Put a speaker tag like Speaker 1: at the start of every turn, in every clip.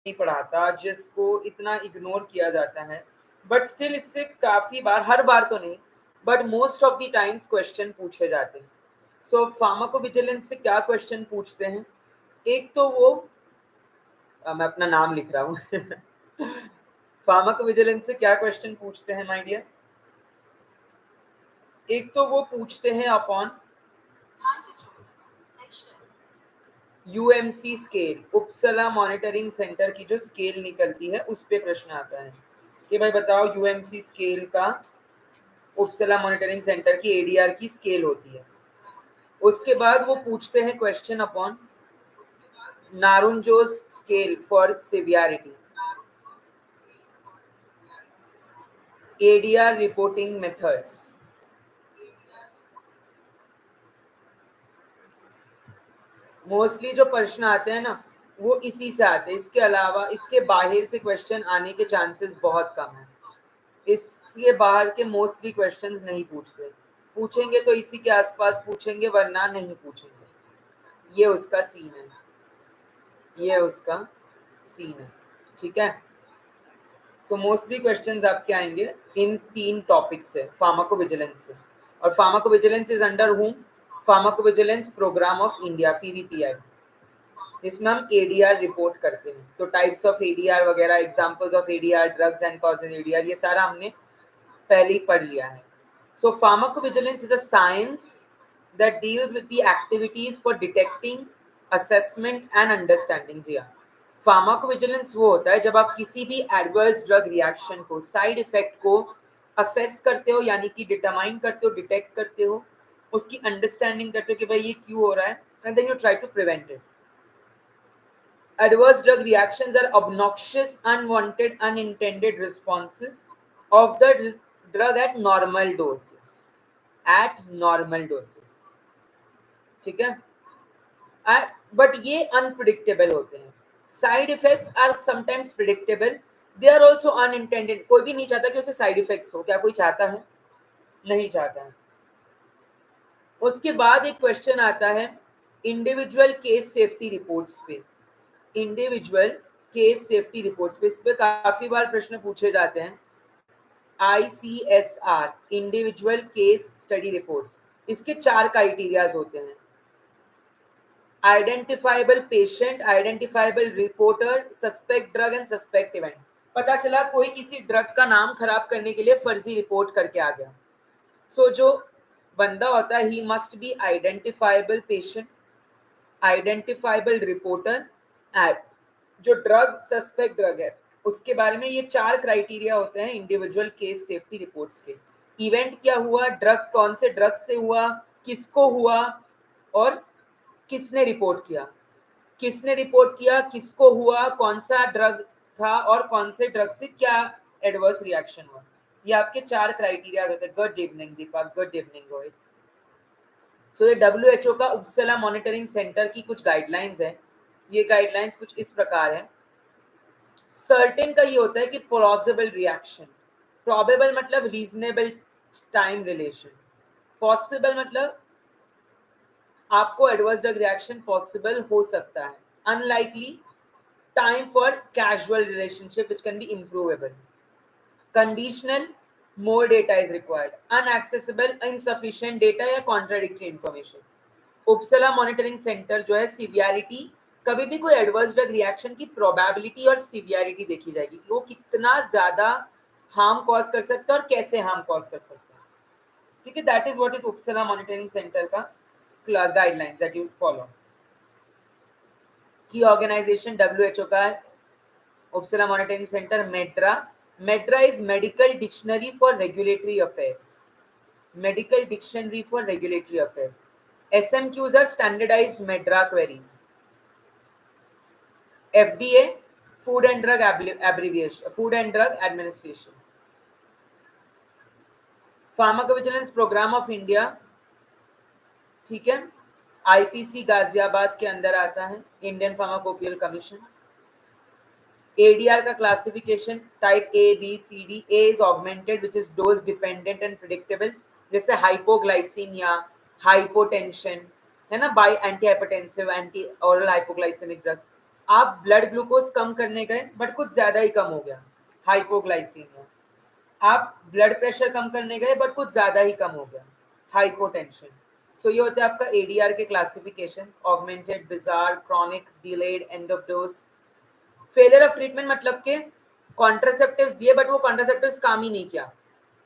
Speaker 1: नहीं पढ़ाता, जिसको इतना इग्नोर किया जाता है, बट स्टिल इससे काफी बार, हर बार तो नहीं but most of the times question पूछे जाते हैं। सो फार्माकोविजिलेंस से क्या क्वेश्चन पूछते हैं? एक तो वो मैं अपना नाम लिख रहा हूँ फार्माकोविजिलेंस से क्या क्वेश्चन पूछते हैं माय डियर? एक तो वो पूछते हैं upon UMC scale, उपसला monitoring centre की जो स्केल निकलती है उस पे प्रश्न आता है कि भाई बताओ यूएमसी स्केल का, उपसला मॉनिटरिंग सेंटर की एडीआर की स्केल होती है। उसके बाद वो पूछते हैं question upon Naranjo's scale for severity, ADR reporting methods. Mostly जो प्रश्न आते हैं ना वो इसी से आते हैं, इसके अलावा इसके बाहर से क्वेश्चन आने के चांसेस बहुत कम है। इसके बाहर के मोस्टली क्वेश्चंस नहीं पूछते, पूछेंगे तो इसी के आसपास पूछेंगे वरना नहीं पूछेंगे। ये उसका सीन है, ये उसका सीन है, ठीक है। सो मोस्टली क्वेश्चंस आपके आएंगे इन तीन टॉपिक से, फार्माकोविजिलेंस से। और pharmacovigilance is under whom? Pharmacovigilance programme of India, PvPI. इसमें हम एडीआर रिपोर्ट करते हैं, तो टाइप्स ऑफ एडीआर वगैरह, examples of ADR, drugs and causes ADR, ये सारा हमने पहले ही पढ़ लिया है। So pharmacovigilance is a science that deals with the activities for detecting, assessment and understanding. जी हाँ, फार्माकोविजिलेंस वो होता है जब आप किसी भी एडवर्स ड्रग रिएक्शन को, साइड इफेक्ट को असेस करते हो, यानी कि डिटरमाइन करते हो, डिटेक्ट करते हो, उसकी अंडरस्टैंडिंग करते हो कि भाई ये क्यों हो रहा है, and then you try to prevent it. Adverse drug reactions are obnoxious, unwanted, unintended responses of the drug at normal doses. At normal doses, ठीक है। बट ये अनप्रिडिक्टेबल होते हैं। Side effects are sometimes predictable, they are also unintended. कोई भी नहीं चाहता कि उसे साइड इफेक्ट्स हो, क्या कोई चाहता है? नहीं चाहता है। उसके बाद एक क्वेश्चन आता है इंडिविजुअल केस सेफ्टी रिपोर्ट्स पे। इंडिविजुअल केस सेफ्टी रिपोर्ट्स पे, इस पे काफी बार प्रश्न पूछे जाते हैं। ICSR, individual case study reports, इसके 4 क्राइटेरियाज होते हैं। Identifiable patient, identifiable reporter, suspect drug and suspect event. पता चला कोई किसी ड्रग का नाम खराब करने के लिए फर्जी रिपोर्ट करके आ गया। सो जो बंदा होता है, he must be identifiable patient, identifiable reporter, and जो ड्रग सस्पेक्ट ड्रग है उसके बारे में। ये 4 क्राइटेरिया होते हैं इंडिविजुअल केस सेफ्टी रिपोर्ट्स के। इवेंट क्या हुआ, ड्रग कौन से ड्रग से हुआ, किसको हुआ, और किसने रिपोर्ट किया, किसने रिपोर्ट किया, किसको हुआ, कौन सा ड्रग था, और कौन से ड्रग से क्या एडवर्स रिएक्शन हुआ। ये आपके 4 क्राइटेरिया होते हैं। गुड इवनिंग दीपक, गुड इवनिंग रोहित। सो ये WHO का उपसला मॉनिटरिंग सेंटर की कुछ गाइडलाइंस है। ये गाइडलाइंस कुछ इस प्रकार है। सर्टेन का ये होता है कि प्लॉजिबल रिएक्शन, प्रोबेबल मतलब रीजनेबल टाइम रिलेशन, पॉसिबल मतलब आपको एडवर्स ड्रग रिएक्शन पॉसिबल हो सकता है, unlikely time for casual relationship which can be improvable, conditional more data is required, unaccessible insufficient data या contradictory information। उपसला मॉनिटरिंग सेंटर जो है, severity, कभी भी कोई एडवर्स ड्रग रिएक्शन की प्रोबेबिलिटी और सीवियरिटी देखी जाएगी कि वो कितना ज्यादा हार्म कॉज कर सकता है और कैसे हार्म कॉज कर सकता है, ठीक है। That is what is Uppsala monitoring centre का गाइडलाइंस दैट यू फॉलो। की ऑर्गेनाइजेशन WHO का है Uppsala monitoring centre, MedDRA. MEDRA is Medical Dictionary for Regulatory Affairs. Medical Dictionary for Regulatory Affairs. SMQs are standardized MEDRA queries. FDA, Food and Drug Abbreviation, Food and Drug Administration. Pharmacovigilance Program of India, ठीक है, IPC Ghaziabad के अंदर आता है, Indian pharmacopoeial commission. ADR का classification type A, B, C, D। A is augmented which is dose dependent and predictable, जैसे hypoglycemia, hypotension है ना, by anti hypertensive, anti oral hypoglycemic drugs. आप ब्लड ग्लूकोज कम करने गए बट कुछ ज्यादा ही कम हो गया, हाइपोग्लाइसीमिया। आप ब्लड प्रेशर कम करने गए बट कुछ ज्यादा ही कम हो गया, हाइपोटेंशन। सो ये होते हैं आपका एडीआर के classifications, augmented, bizarre, chronic, delayed, end of dose. Failure of treatment मतलब के कॉन्ट्रासेप्टिव्स दिए बट वो कॉन्ट्रासेप्टिव्स काम ही नहीं किया,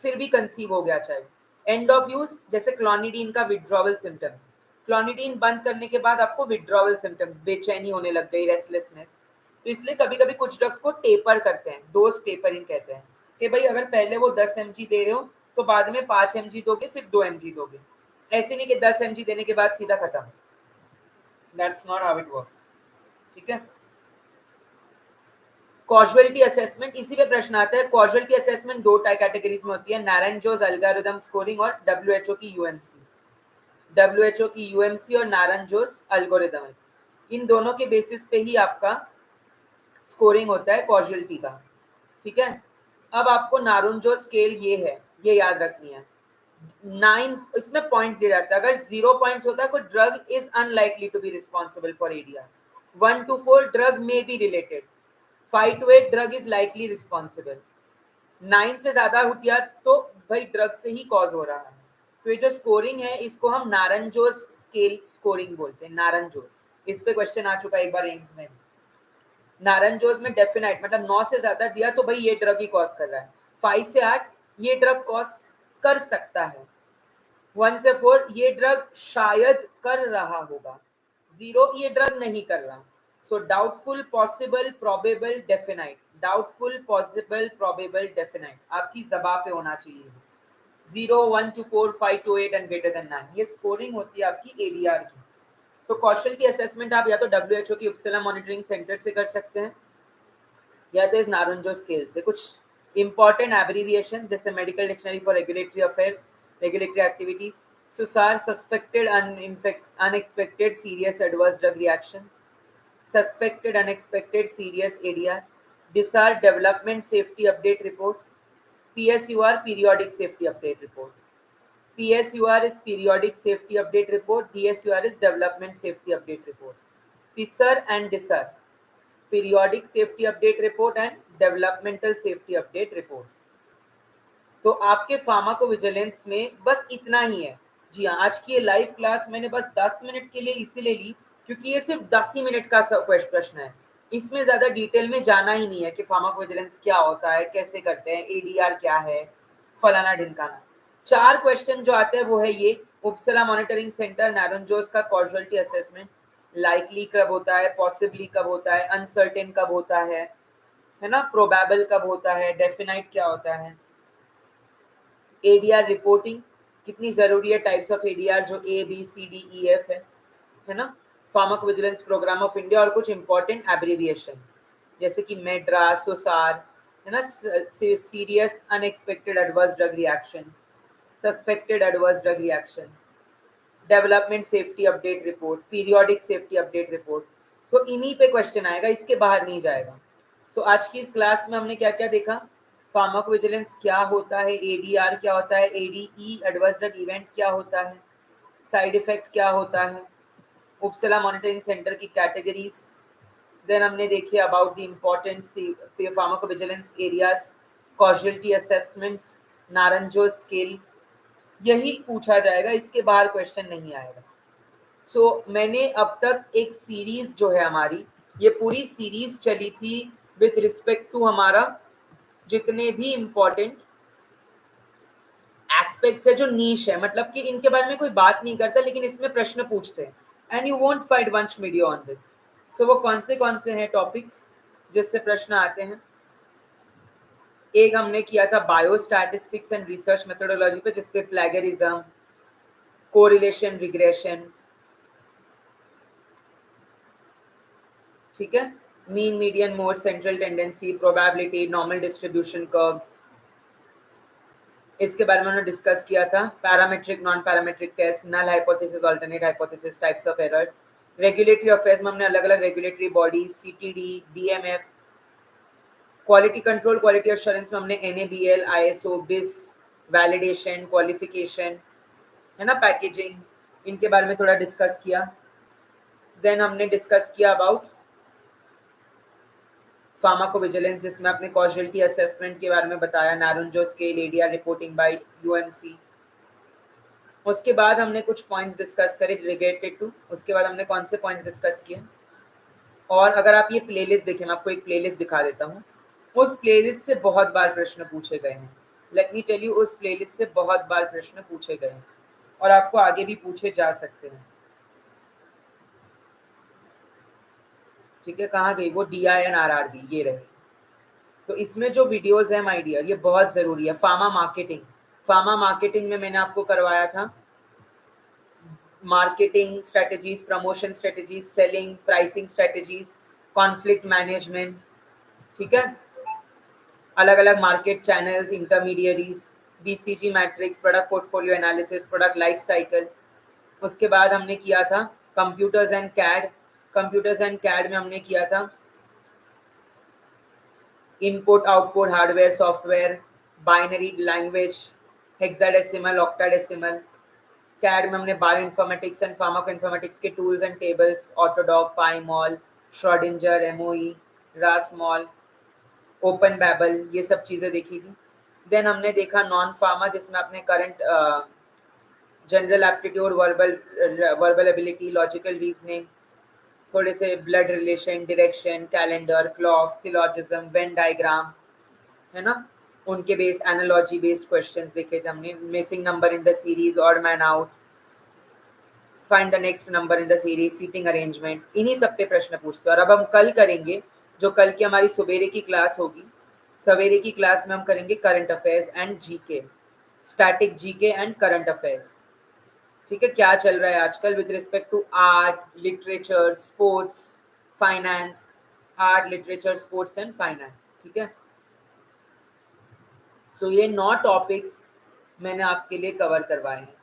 Speaker 1: फिर भी कंसीव हो गया चाइल्ड। एंड ऑफ यूज, जैसे क्लोनिडीन का विड्रॉवल सिम्टम्स, क्लोनिडीन बंद करने के बाद आपको विड्रॉवल सिम्टम्स, बेचैनी होने लग गई, रेस्टलेसनेस। तो इसलिए कभी कभी कुछ ड्रग्स को टेपर करते हैं, डोज टेपरिंग कहते हैं, कि भाई अगर पहले वो 10 mg दे रहे हो तो बाद में 5 mg दोगे, फिर 2 mg दोगे, ऐसे नहीं कि 10 mg देने के बाद सीधा खत्म। That's not how it works. ठीक है। कॉजुअलिटी असेसमेंट, इसी पे प्रश्न आता है। कॉजुअलिटी असेसमेंट दो कैटेगरीज में होती है, नारंग-जोस एल्गोरिथम स्कोरिंग और डब्ल्यूएचओ की यूएमसी। डब्ल्यूएचओ की यूएमसी और नारंग-जोस एल्गोरिथम, इन दोनों के बेसिस पे ही आपका स्कोरिंग होता है कॉजुअलिटी का। ठीक है। अब आपको नारंग-जोस स्केल ये है, ये याद रखनी है। 9 इसमें पॉइंट्स दिए जाते हैं, अगर 0 पॉइंट्स होता है तो drug is unlikely to be responsible for ADR. 1 to 4 drug may be related, 5 to 8 drug is likely responsible, 9 से ज्यादा हुआ तो भाई ड्रग से ही कॉज हो रहा है। तो ये जो स्कोरिंग है इसको हम नारंग-जोस स्केल स्कोरिंग बोलते हैं, नारंग-जोस। इस पे क्वेश्चन आ चुका है एक बार एम्स में। नारंग-जोस में डेफिनेट मतलब 9 से ज्यादा दिया तो भाई ये ड्रग ही कॉज कर रहा है, 5 से 8 ये ड्रग कॉज कर सकता है, 1 से 4 ये ड्रग शायद कर रहा होगा, 0 ये ड्रग नहीं कर रहा। So doubtful, possible, probable, definite, doubtful, possible, probable, definite आपकी ज़बां पे होना चाहिए। 0, 1 to 4, 5 to 8 and greater than 9, ये स्कोरिंग होती है आपकी एडीआर की। सो कौशल की असेसमेंट आप या तो डब्ल्यूएचओ की उपसला मॉनिटरिंग सेंटर से कर सकते हैं या तो इस नारंग-जोस स्केल से। कुछ इंपॉर्टेंट एब्रीविएशन जैसे medical dictionary for regulatory affairs, regulatory activities, SUSAR suspected unexpected serious adverse drug reactions, suspected unexpected serious ADR, DSUR development safety update report, PSUR periodic safety update report. PSUR is periodic safety update report, DSUR is development safety update report. PSUR and DSUR, periodic safety update report and developmental safety update report. तो आपके pharmacovigilance में बस इतना ही है। जी हाँ, आज की ये लाइव क्लास मैंने बस 10 मिनट के लिए इसीलिए ली क्योंकि ये सिर्फ 10 ही मिनट का प्रश्न है, इसमें ज्यादा डिटेल में जाना ही नहीं है कि फार्माकोविजिलेंस क्या होता है, कैसे करते हैं, एडीआर क्या है, फलाना ढिमकाना। 4 क्वेश्चन जो आते हैं वो है ये, उपसला मॉनिटरिंग सेंटर, नारंग-जोस का कॉजुअलिटी असेसमेंट, लाइकली कब होता है, पॉसिबली कब होता है, अनसर्टेन कब होता है ना, प्रोबेबल कब होता है, डेफिनाइट क्या होता है, एडीआर रिपोर्टिंग कितनी जरूरी है, टाइप्स ऑफ एडीआर जो A B C D E F है ना, फार्माकोविजिलेंस प्रोग्राम ऑफ इंडिया और कुछ इंपॉर्टेंट एब्रीविएशंस जैसे कि मेड्रा, सोसार है ना, serious unexpected adverse drug reactions, suspected adverse drug reactions, development safety update report, periodic safety update report. So इन्हीं पे क्वेश्चन आएगा, इसके बाहर नहीं जाएगा। सो आज की इस क्लास में हमने क्या क्या देखा, फार्माकोविजिलेंस क्या होता है, एडीआर क्या होता है, एडीई एडवर्स ड्रग इवेंट क्या होता है, साइड इफेक्ट क्या होता है, उपसला मॉनिटरिंग सेंटर की कैटेगरीज, देन हमने देखे about the important pharmacovigilance areas, causality assessments, Naranjo scale, यही पूछा जाएगा, इसके बाहर क्वेश्चन नहीं आएगा। सो मैंने अब तक एक सीरीज जो है हमारी, ये पूरी सीरीज चली थी विथ रिस्पेक्ट टू हमारा जितने भी इम्पोर्टेंट एस्पेक्ट्स है जो नीश है, मतलब कि इनके बारे में कोई बात नहीं करता लेकिन इसमें प्रश्न पूछते हैं, and you won't find one video on this. So वो कौन से हैं टॉपिक्स जिससे प्रश्न आते हैं। एक हमने किया था बायोस्टैटिस्टिक्स एंड रिसर्च मेथोडोलॉजी पे, जिसपे प्लेगरिज्म, कोरिलेशन, रिग्रेशन, ठीक है, mean, median, mode, central tendency, probability, normal distribution curves, इसके बारे में हमने डिस्कस किया था। Parametric, non parametric test, null hypothesis, alternate hypothesis, types of errors. Regulatory affairs में हमने अलग अलग regulatory bodies, CTD, DMF, quality control, quality assurance में हमने NABL, ISO, BIS, validation, qualification है ना, पैकेजिंग, इनके बारे में थोड़ा डिस्कस किया। देन हमने डिस्कस किया अबाउट फार्माकोविजिलेंस जिसमें अपने कॉजुअलिटी असेसमेंट के बारे में बताया, Naranjo scale, ADR reporting by UMC. उसके बाद हमने कुछ पॉइंट्स डिस्कस करे रिलेटेड टू, उसके बाद हमने कौन से पॉइंट्स डिस्कस किए। और अगर आप ये प्लेलिस्ट देखें, मैं आपको एक प्लेलिस्ट दिखा देता हूँ, उस प्लेलिस्ट से बहुत बार प्रश्न पूछे गए हैं। लेट मी टेल यू, उस प्लेलिस्ट से बहुत बार प्रश्न पूछे गए हैं और आपको आगे भी पूछे जा सकते हैं। ठीक है, कहाँ गई वो DINRRB, ये रहे। तो इसमें जो वीडियोस है माय डियर, ये बहुत ज़रूरी है। फार्मा मार्केटिंग, फार्मा मार्केटिंग में मैंने आपको करवाया था marketing strategies, promotion strategies, selling, pricing strategies, conflict management, ठीक है, अलग अलग market channels, intermediaries, BCG matrix, product portfolio analysis, product life cycle. उसके बाद हमने किया था computers and CAD, computers and CAD में हमने किया था input output hardware software, binary language, hexadecimal, octadecimal. CAD में हमने bioinformatics and pharmacoinformatics के tools and tables, AutoDock, PyMOL, Schrodinger, MOE, RasMol, Open Behbal, ये सब चीज़ें देखी थी। देन हमने देखा नॉन फार्मा जिसमें अपने current general aptitude, verbal ability, logical reasoning, थोड़े से blood relation, direction, calendar, clock, syllogism, Venn diagram, है ना, उनके बेस एनालॉजी बेस्ड क्वेश्चंस देखे थे हमने। Missing number in the series, odd man out, find the next number in the series, seating arrangement, इन्हीं सब पे प्रश्न पूछते हैं। और अब हम कल करेंगे, जो कल की हमारी सवेरे की क्लास होगी, सवेरे की क्लास में हम करेंगे current affairs and GK, static GK and current affairs. ठीक है, क्या चल रहा है आजकल with respect to art, literature, sports, finance, art, literature, sports and finance. ठीक है, सो ये 9 टॉपिक्स मैंने आपके लिए कवर करवाए हैं,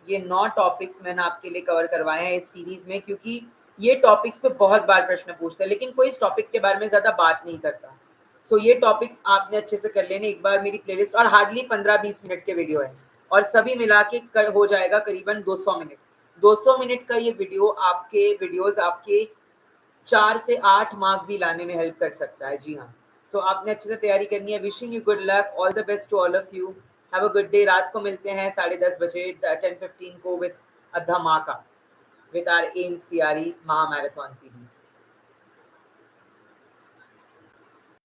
Speaker 1: ये 9 टॉपिक्स मैंने आपके लिए कवर करवाए हैं इस सीरीज में, क्योंकि ये टॉपिक्स पे बहुत बार प्रश्न पूछते हैं लेकिन कोई इस टॉपिक के बारे में ज़्यादा बात नहीं करता। सो ये टॉपिक्स आपने अच्छे से कर लेने। एक बार मेरी प्लेलिस्ट, और हार्डली 15-20 मिनट के वीडियो है और सभी मिला के हो जाएगा करीबन 200 मिनट। 200 मिनट का ये वीडियोस आपके 4 से 8 मार्क भी लाने में हेल्प कर सकता है। जी हाँ, सो आपने अच्छे से तैयारी करनी है। Wishing you good luck, all the best to all of you, have a good day. रात को मिलते हैं 10:30 बजे 10:15 को विद अ धमाका विद आर NCRE महा मैराथन सीरीज।